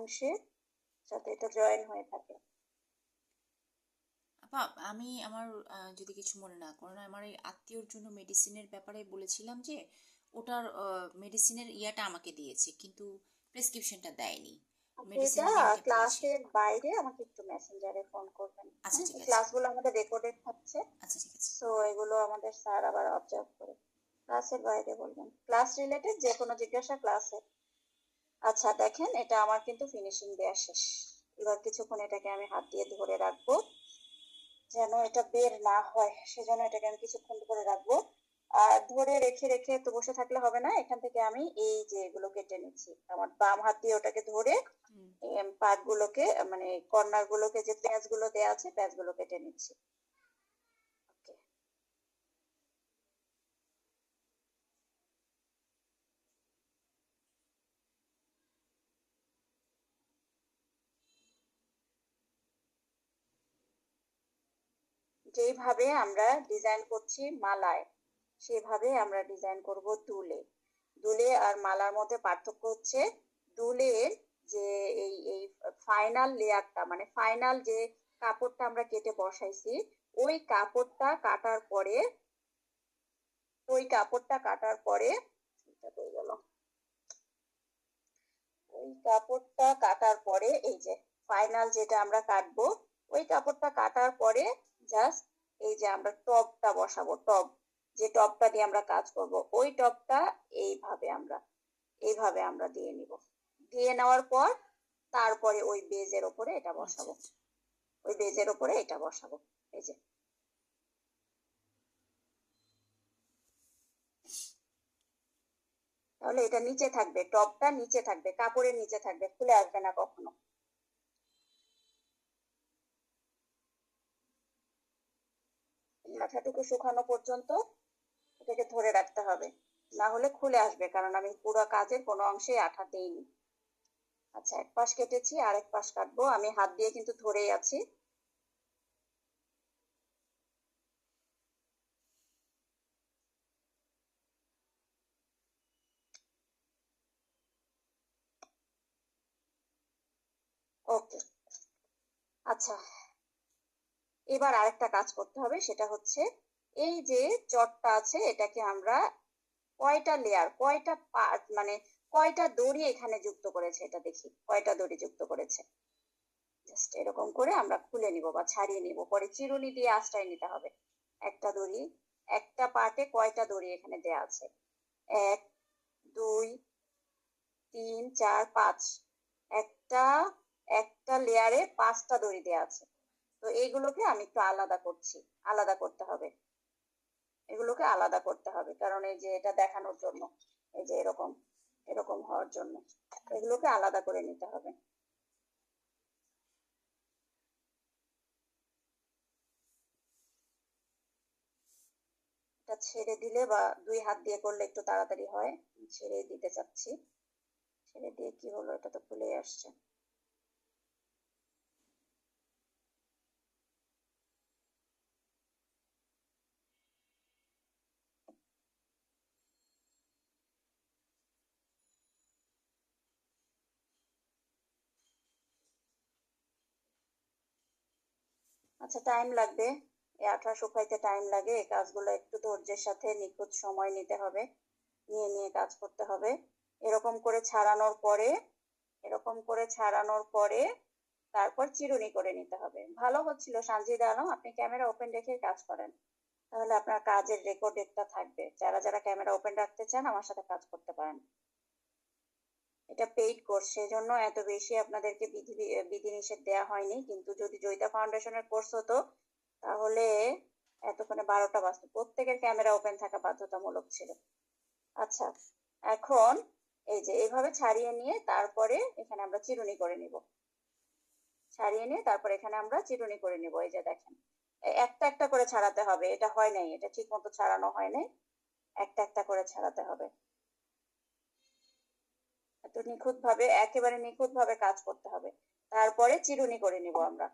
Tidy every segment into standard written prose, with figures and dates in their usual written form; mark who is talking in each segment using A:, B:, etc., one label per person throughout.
A: অংশের সাথে এটা জয়েন হয়ে থাকে।
B: আপা আমি আমার যদি কিছু মনে না করেন, আমার এই আত্মীয়র জন্য মেডিসিনের ব্যাপারে বলেছিলাম যে ওটার মেডিসিনের ইয়াটা আমাকে দিয়েছে, কিন্তু প্রেসক্রিপশনটা দেয়নি।
A: এটা
B: মেডিসিনের লিঙ্কটা পেয়েছি।
A: ক্লাসের বাইরে আমাকে একটু মেসেঞ্জারে ফোন করবেন।
B: আচ্ছা
A: হ্যাঁ,
B: ঠিক
A: এই
B: আছে।
A: ক্লাসগুলো আমাদের রেকর্ডেড থাকছে,
B: আচ্ছা ঠিক আছে।
A: সো এগুলো আমাদের স্যার আবার অবজার্ভ করে। ক্লাসের বাইরে বলবেন, ক্লাস রিলেটেড যে কোনো জিজ্ঞাসা ক্লাসে। আচ্ছা দেখেন, এটা আমার কিন্তু ফিনিশিং দেওয়া শেষ। এবার কিছুক্ষণ এটাকে আমি হাত দিয়ে ধরে রাখবো, যেন এটা বের না হয়, সেজন্য এটাকে আমি কিছুক্ষণ ধরে রাখবো। আর ধরে রেখে রেখে তো বসে থাকলে হবে না, এখান থেকে আমি এই যে এগুলো কেটে নিচ্ছি আমার বাম হাত দিয়ে, ওটাকে ধরে
B: হুম।
A: পার্ট গুলোকে মানে কর্নার গুলোকে, যে প্যাঁচ গুলো দেওয়া আছে প্যাঁচ গুলো কেটে নিচ্ছি। ওকে, যেইভাবে আমরা ডিজাইন করছি মালায়, সেভাবে আমরা ডিজাইন করব দুলে। দুলে আর মালার মধ্যে পার্থক্য হচ্ছে, দুলের যে এই এই ফাইনাল লেয়ারটা, মানে ফাইনাল যে কাপড়টা আমরা কেটে বসাইছি, ওই কাপড়টা কাটার পরে, ওই কাপড়টা কাটার পরে এটা হয়ে গেল, ওই কাপড়টা কাটার পরে এই যে ফাইনাল যেটা আমরা কাটবো, ওই কাপড়টা কাটার পরে জাস্ট এই যে আমরা টপটা বসাবো, টপ যে টপটা দিয়ে আমরা কাজ করব, ওই টপটা এইভাবে আমরা এইভাবে আমরা দিয়ে নিব। দিয়ে নেওয়ার পর তারপরে ওই বেজের ওপরে এটা
B: আচ্ছা
A: বসাবো,
B: আচ্ছা।
A: ওই বেজের ওপরে এটা বসাবো। এই যে, তাহলে এটা নিচে থাকবে, টপটা নিচে থাকবে, কাপড়ের নিচে থাকবে, খুলে আসবে না কখনো। মাথাটুকু শুকানো পর্যন্ত এটাকে ধরে রাখতে হবে, না হলে খুলে আসবে, কারণ আমি পুরো কাজের কোনো অংশে আঠা দেইনি। আচ্ছা, এক পাশ কেটেছি, আরেক পাশ কাটবো, আমি হাত দিয়ে কিন্তু ধরেই আছি। ওকে, আচ্ছা, এবার আরেকটা কাজ করতে হবে, সেটা হচ্ছে এই যে চটটা আছে, এটাকে আমরা কয়টা লেয়ার, কয়টা পার্ট, মানে কয়টা দড়ি এখানে যুক্ত করেছে, এটা দেখি কয়টা দড়ি যুক্ত করেছে। জাস্ট এরকম করে আমরা খুলে নিব বা ছাড়িয়ে নিব, পরে চিরুনি দিয়ে আঁচড়াই নিতে হবে। একটা দড়ি, একটা পার্টে কয়টা দড়ি এখানে দেয়া আছে, 1 2 3 4 5, একটা একটা লেয়ারে 5টা দড়ি দেয়া আছে। তো এইগুলোকে আমি একটু আলাদা করছি, আলাদা করতে হবে, এগুলোকে আলাদা করতে হবে, কারণ এই যে এটা দেখানোর জন্য, এই যে এরকম এরকম হওয়ার জন্য এগুলোকে আলাদা করে নিতে হবে। এটা ছেড়ে দিলে বা দুই হাত দিয়ে করলে একটু তাড়াতাড়ি হয়, ছেড়ে দিতে চাচ্ছি। ছেড়ে দিয়ে কি হলো, এটা তো খুলে আসছে। আচ্ছা, টাইম লাগবে, এই আঠা শুকাইতে টাইম লাগে, এই কাজগুলো একটু ধৈর্যের সাথে নিখুঁত সময় নিতে হবে, নিয়ে নিয়ে কাজ করতে হবে। এরকম করে ছাড়ানোর পরে, এরকম করে ছাড়ানোর পরে তারপর চিরুনি করে নিতে হবে। ভালো হচ্ছিল সানজিদা আলম, আপনি ক্যামেরা ওপেন রেখে কাজ করেন, তাহলে আপনার কাজের রেকর্ডেডটা থাকবে। যারা যারা ক্যামেরা ওপেন রাখতে চান আমার সাথে কাজ করতে পারেন। এটা পেইড কোর্স, সেজন্য এত বেশি আপনাদেরকে বিধিনিষেধ দেওয়া হয়নি, কিন্তু যদি জয়িতা ফাউন্ডেশনের কোর্স হতো তাহলে এতক্ষণে 12টা বাজতো, প্রত্যেকের ক্যামেরা ওপেন থাকা বাধ্যতামূলক ছিল। আচ্ছা, এখন এই যে এইভাবে ছাড়িয়ে নিয়ে তারপরে এখানে আমরা চিরুনি করে নিব, ছাড়িয়ে নিয়ে তারপর এখানে আমরা চিরুনি করে নিব। এই যে দেখেন, একটা একটা করে ছাড়াতে হবে, এটা হয় নাই, এটা ঠিক মতো ছাড়ানো হয় নাই, একটা একটা করে ছাড়াতে হবে। এত নিখুঁত ভাবে, একেবারে নিখুঁত ভাবে কাজ করতে হবে। তারপরে চিরুনি করে নিব আমরা,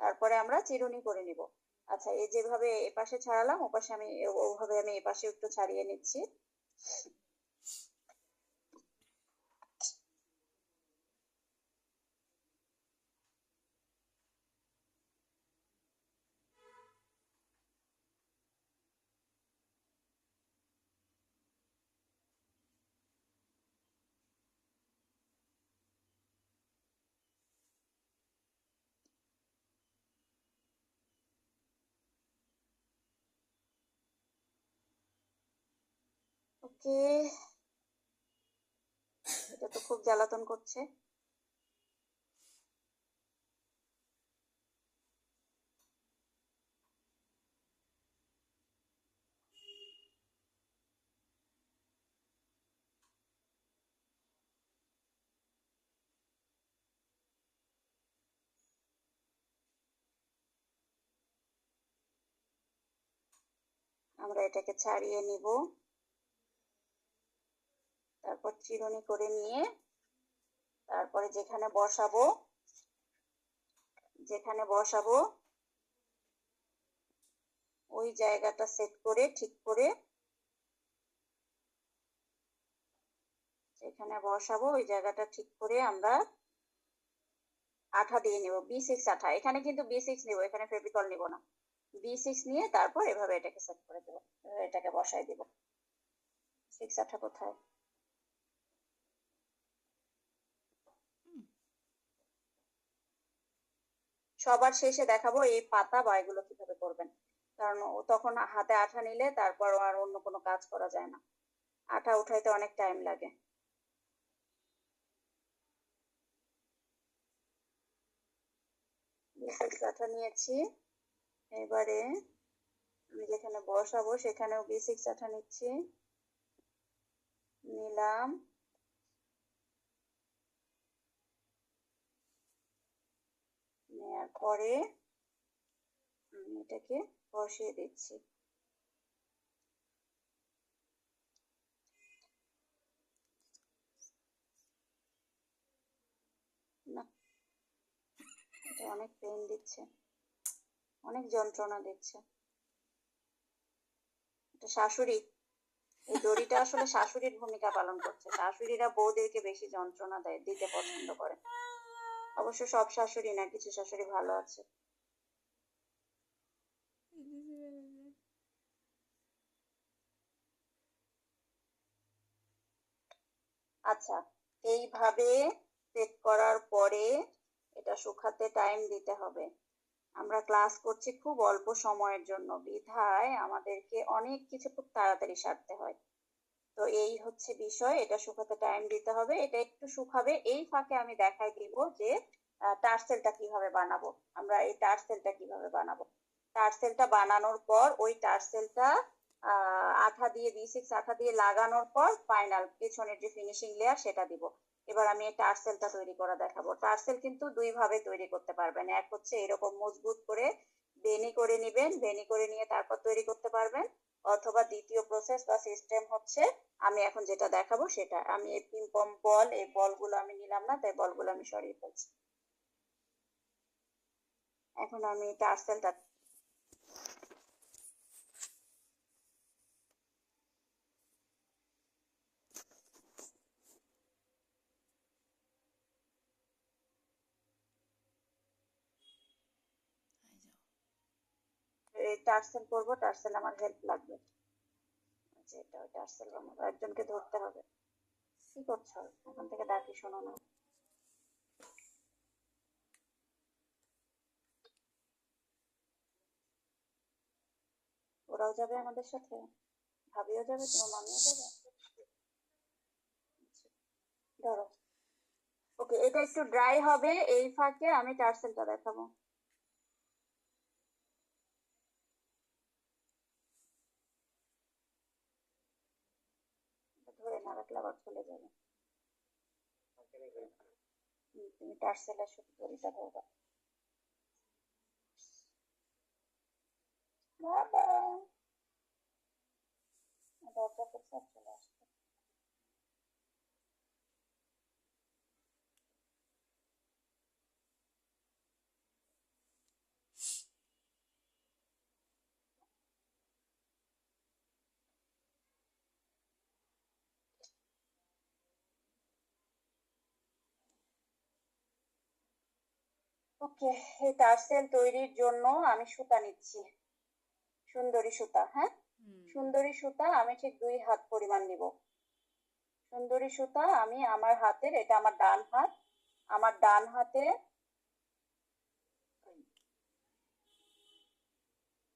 A: তারপরে আমরা চিরুনি করে নিব। আচ্ছা, এই যেভাবে এপাশে ছাড়ালাম, ওপাশে আমি ওভাবে আমি এপাশে একটু ছাড়িয়ে নিচ্ছি। ওকে, এটা তো খুব জ্বালাতন করছে। আমরা এটাকে ছাড়িয়ে নিব, তারপর চিরুনি করে নিয়ে তারপরে যেখানে বসাবো ওই জায়গাটা সেট করে ঠিক করে যেখানে বসাবো ওই জায়গাটা ঠিক করে আমরা আঠা দিয়ে নেব, B6 আঠা। এখানে কিন্তু B6 নিব, এখানে ফেভিকল নিব না। B6 নিয়ে তারপর এভাবে এটাকে সেট করে দেবো, এটাকে বসাই দিব। 6 আঠা কোথায়? সবার শেষে দেখাবো এই পাতা বা এগুলো কিভাবে করবেন, কারণ তখন হাতে আঠা নিলে তারপর আর অন্য কোনো কাজ করা যায় না, আঠা উঠাইতে অনেক টাইম লাগে। B6 আঠা নিয়েছি, এবারে আমি যেখানে বসাবো সেখানেও B6 আঠা নিচ্ছি, নিলাম। নেওয়ার পরে আমি এটাকে বসিয়ে দিচ্ছি। না, এটা অনেক পেইন দিচ্ছে, অনেক যন্ত্রণা দিচ্ছে। এটা শাশুড়ি, এই দড়িটা আসলে শাশুড়ির ভূমিকা পালন করছে। শাশুড়িরা বউদেরকে বেশি যন্ত্রণা দিতে পছন্দ করে। অবশ্য সব শাশুড়ি না, কিছু শাশুড়ি ভালো আছে। আচ্ছা, এইভাবে সেট করার পরে এটা শুকাতে টাইম দিতে হবে। আমরা ক্লাস করছি খুব অল্প সময়ের জন্য, বিধায় আমাদেরকে অনেক কিছু খুব তাড়াতাড়ি সারতে হয়। তো এই হচ্ছে বিষয়, এটা শুকাতে টাইম দিতে হবে। এটা একটু শুকাবে, এই ফাঁকে আমি দেখাই দিব যে টার্সেলটা কিভাবে বানাবো। আমরা এই টার্সেলটা কিভাবে বানাবো, টার্সেলটা বানানোর পর ওই টার্সেলটা আঠা দিয়ে B6 আঠা দিয়ে লাগানোর পর ফাইনাল পেছনের যে ফিনিশিং লেয়ার সেটা দিব। এবার আমি এই টার্সেলটা তৈরি করা দেখাবো। টার্সেল কিন্তু দুই ভাবে তৈরি করতে পারবেন, এক হচ্ছে এরকম মজবুত করে বেনি করে নিবেন, বেনি করে নিয়ে তারপর তৈরি করতে পারবেন, অথবা দ্বিতীয় প্রসেস বা সিস্টেম হচ্ছে আমি এখন যেটা দেখাবো সেটা। আমি এই পিম্পম বল, এই বলগুলো আমি নিলাম না, তাই বলগুলো আমি সরিয়ে ফেলছি। এখন আমি টার্সেলটা টার্সেল করবো, টার্সেল আমার হেল্প লাগবে। আচ্ছা, এটা টার্সেল বানাবো, একজনকে ধরতে হবে। কি করছো? এখন থেকে ডাকি শোনো না। ওরাও যাবে আমাদের সাথে, ভাবিও যাবে, তোমার মামিও যাবে। আচ্ছা, ধরো। ওকে, এটা একটু ড্রাই হবে, এই ফাঁকে আমি টার্সেলটা দেখাবো। ধরে না রাখলে আবার চলে যাবে। তুমি টার্সেলের শুধু দড়িটা ধরবা। বাবা, দরজা করছে আর চলে আসছে। ওকে, এই টার্সেল তৈরির জন্য আমি সুতা নিচ্ছি, সুন্দরী সুতা। হ্যাঁ, সুন্দরী সুতা আমি ঠিক 2 হাত পরিমাণ নিব। সুন্দরী সুতা আমি আমার হাতের, এটা আমার ডান হাত, আমার ডান হাতে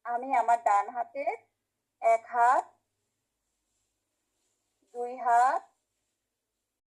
A: আমি আমার ডান হাতে 1 হাত 2 হাত